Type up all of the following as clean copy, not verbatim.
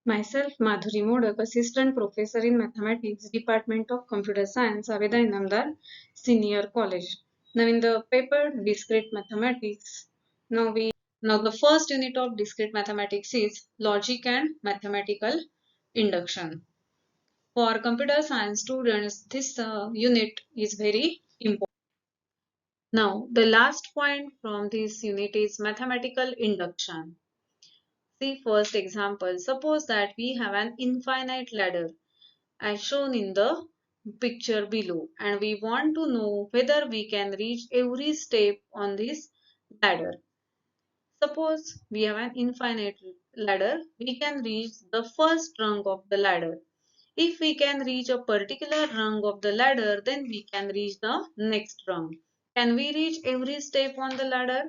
Myself, Madhuri Modak, Assistant Professor in Mathematics, Department of Computer Science, Aveda Inamdar, Senior College. Now, in the paper Discrete Mathematics, now the first unit of Discrete Mathematics is Logic and Mathematical Induction. For computer science students, this unit is very important. Now, the last point from this unit is mathematical induction. See first example. Suppose that we have an infinite ladder as shown in the picture below, and we want to know whether we can reach every step on this ladder. Suppose we have an infinite ladder, we can reach the first rung of the ladder. If we can reach a particular rung of the ladder, then we can reach the next rung. Can we reach every step on the ladder?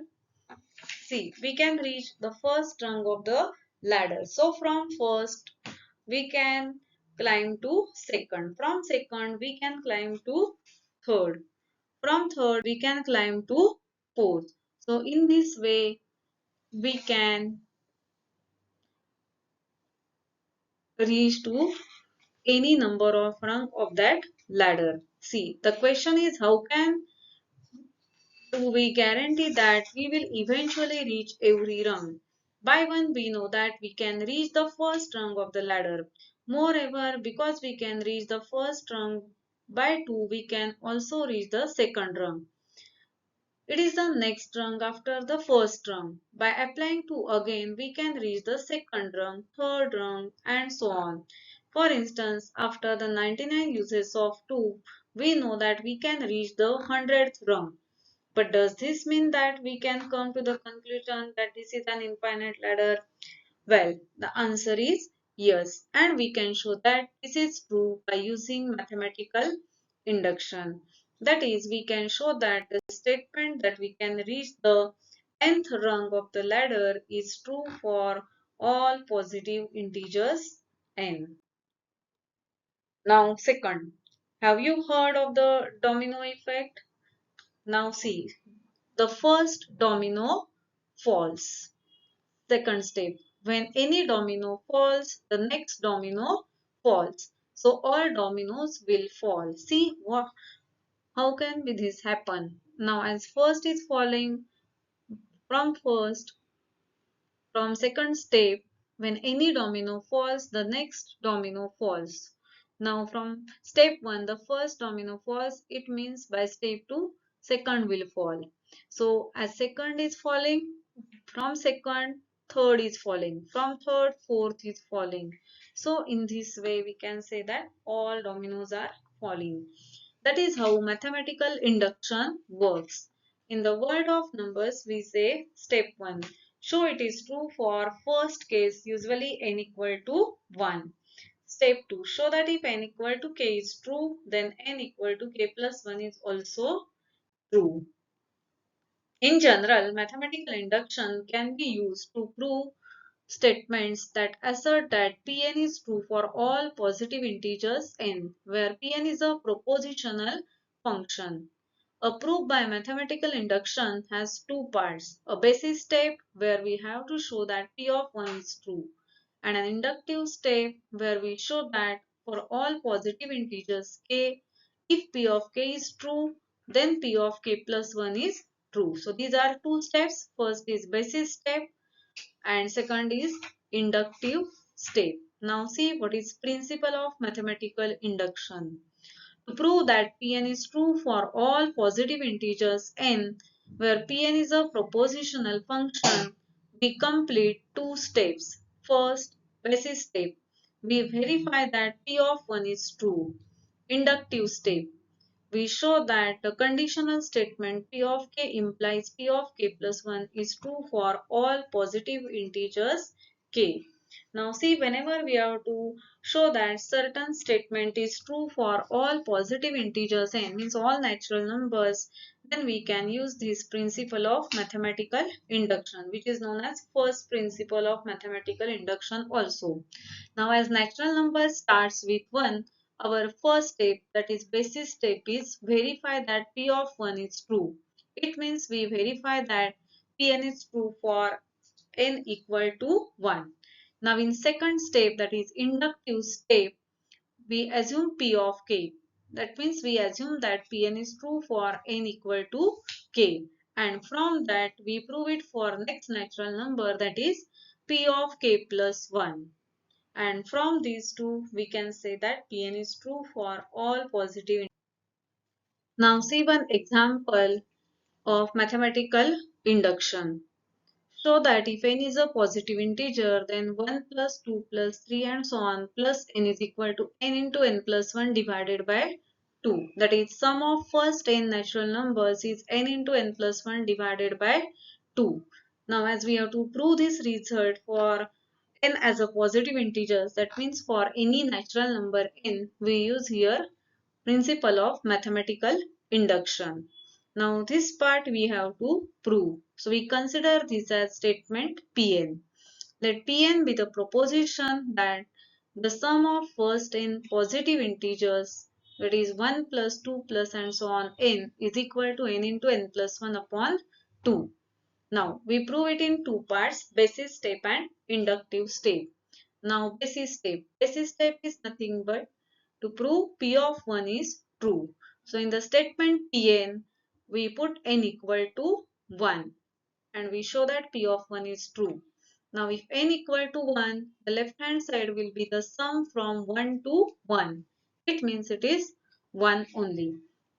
See, we can reach the first rung of the ladder. So from first, we can climb to second. From second, we can climb to third. From third, we can climb to fourth. So in this way, we can reach to any number of rung of that ladder. See, the question is how can we guarantee that we will eventually reach every rung? By one, we know that we can reach the first rung of the ladder. Moreover, because we can reach the first rung, by two, we can also reach the second rung. It is the next rung after the first rung. By applying 2 again, we can reach the second rung, third rung, and so on. For instance, after the 99 uses of 2, we know that we can reach the 100th rung. But does this mean that we can come to the conclusion that this is an infinite ladder? Well, the answer is yes, and we can show that this is true by using mathematical induction. That is, we can show that the statement that we can reach the nth rung of the ladder is true for all positive integers n. Now, second, have you heard of the domino effect? Now see, the first domino falls. Second step, when any domino falls, the next domino falls. So all dominoes will fall. See how can this happen? Now as first is falling from first, from second step, when any domino falls, the next domino falls. Now from step 1, the first domino falls, it means by step 2, second will fall. So as second is falling, from second, third is falling. From third, fourth is falling. So in this way, we can say that all dominoes are falling. That is how mathematical induction works. In the world of numbers, we say step 1. Show it is true for first case, usually n equal to 1. Step 2. Show that if n equal to k is true, then n equal to k plus 1 is also true. In general, mathematical induction can be used to prove statements that assert that Pn is true for all positive integers n, where Pn is a propositional function. A proof by mathematical induction has two parts: a basis step where we have to show that P of 1 is true, and an inductive step where we show that for all positive integers k, if P of k is true, then P of k plus 1 is true. So these are two steps. First is basis step and second is inductive step. Now see what is principle of mathematical induction. To prove that Pn is true for all positive integers n, where Pn is a propositional function, we complete two steps. First, basis step. We verify that P of 1 is true. Inductive step. We show that the conditional statement P of k implies P of k plus 1 is true for all positive integers k. Now see, whenever we have to show that certain statement is true for all positive integers n, means all natural numbers, then we can use this principle of mathematical induction, which is known as first principle of mathematical induction also. Now as natural number starts with 1, our first step, that is basis step, is verify that P of 1 is true. It means we verify that Pn is true for n equal to 1. Now in second step, that is inductive step, we assume P of k. That means we assume that Pn is true for n equal to k. And from that we prove it for next natural number, that is P of k plus 1. And from these two we can say that Pn is true for all positive. Now see one example of mathematical induction. So that if n is a positive integer, then 1 plus 2 plus 3 and so on plus n is equal to n into n plus 1 divided by 2. That is, sum of first n natural numbers is n into n plus 1 divided by 2. Now as we have to prove this result for n as a positive integer, that means for any natural number n, we use here principle of mathematical induction. Now this part we have to prove. So we consider this as statement Pn. Let Pn be the proposition that the sum of first n positive integers, that is 1 plus 2 plus and so on n, is equal to n into n plus 1 upon 2. Now we prove it in two parts, basis step and inductive step. Now basis step. Basis step is nothing but to prove P of 1 is true. So in the statement Pn, we put n equal to 1 and we show that P of 1 is true. Now if n equal to 1, the left hand side will be the sum from 1 to 1. It means it is 1 only.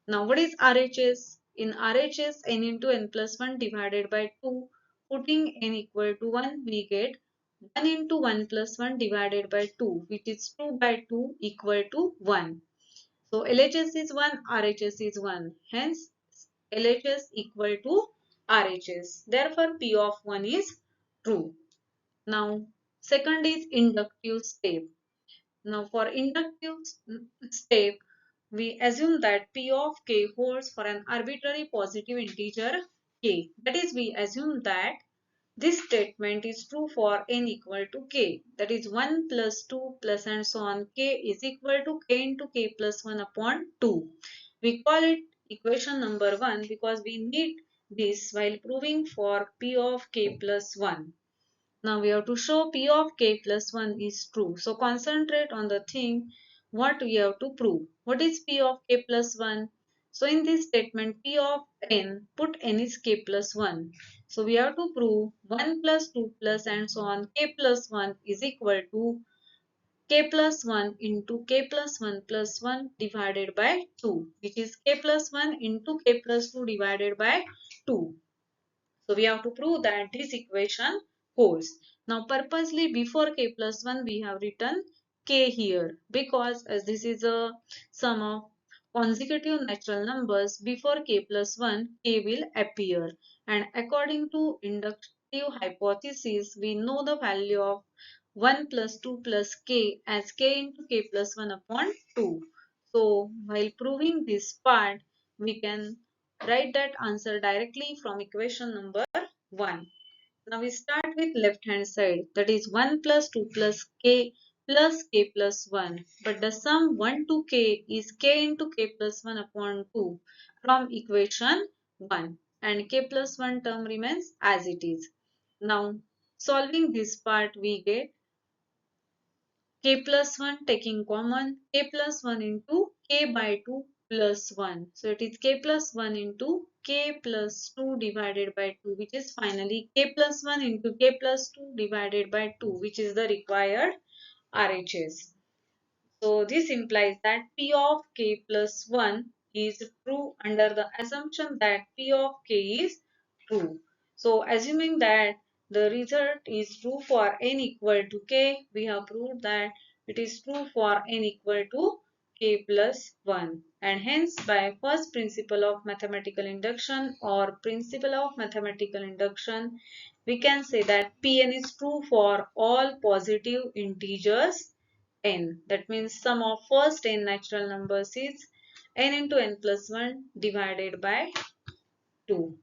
Now what is RHS? In RHS, n into n plus 1 divided by 2. Putting n equal to 1, we get 1 into 1 plus 1 divided by 2, which is 2 by 2 equal to 1. So LHS is 1, RHS is 1. Hence LHS equal to RHS. Therefore P of 1 is true. Now second is inductive step. Now for inductive step, we assume that P of k holds for an arbitrary positive integer k. That is, we assume that this statement is true for n equal to k. That is 1 plus 2 plus and so on k is equal to k into k plus 1 upon 2. We call it equation number 1 because we need this while proving for p of k plus 1. Now we have to show P of k plus 1 is true. So concentrate on the thing what we have to prove. What is P of k plus 1? So in this statement P of n, put n is k plus 1. So we have to prove 1 plus 2 plus and so on k plus 1 is equal to k plus 1 into k plus 1 plus 1 divided by 2, which is k plus 1 into k plus 2 divided by 2. So we have to prove that this equation holds. Now purposely before k plus 1 we have written k here because as this is a sum of consecutive natural numbers, before k plus 1 k will appear, and according to inductive hypothesis we know the value of 1 plus 2 plus k as k into k plus 1 upon 2. So while proving this part, we can write that answer directly from equation number 1. Now we start with left hand side, that is 1 plus 2 plus k plus 1. But the sum 1 to k is k into k plus 1 upon 2 from equation 1, and k plus 1 term remains as it is. Now solving this part, we get k plus 1 taking common, k plus 1 into k by 2 plus 1. So it is k plus 1 into k plus 2 divided by 2, which is finally k plus 1 into k plus 2 divided by 2, which is the required RHS. So this implies that P of k plus 1 is true under the assumption that P of k is true. So assuming that the result is true for n equal to k, we have proved that it is true for n equal to k plus 1. And hence by first principle of mathematical induction or principle of mathematical induction, we can say that Pn is true for all positive integers n. That means sum of first n natural numbers is n into n plus 1 divided by 2.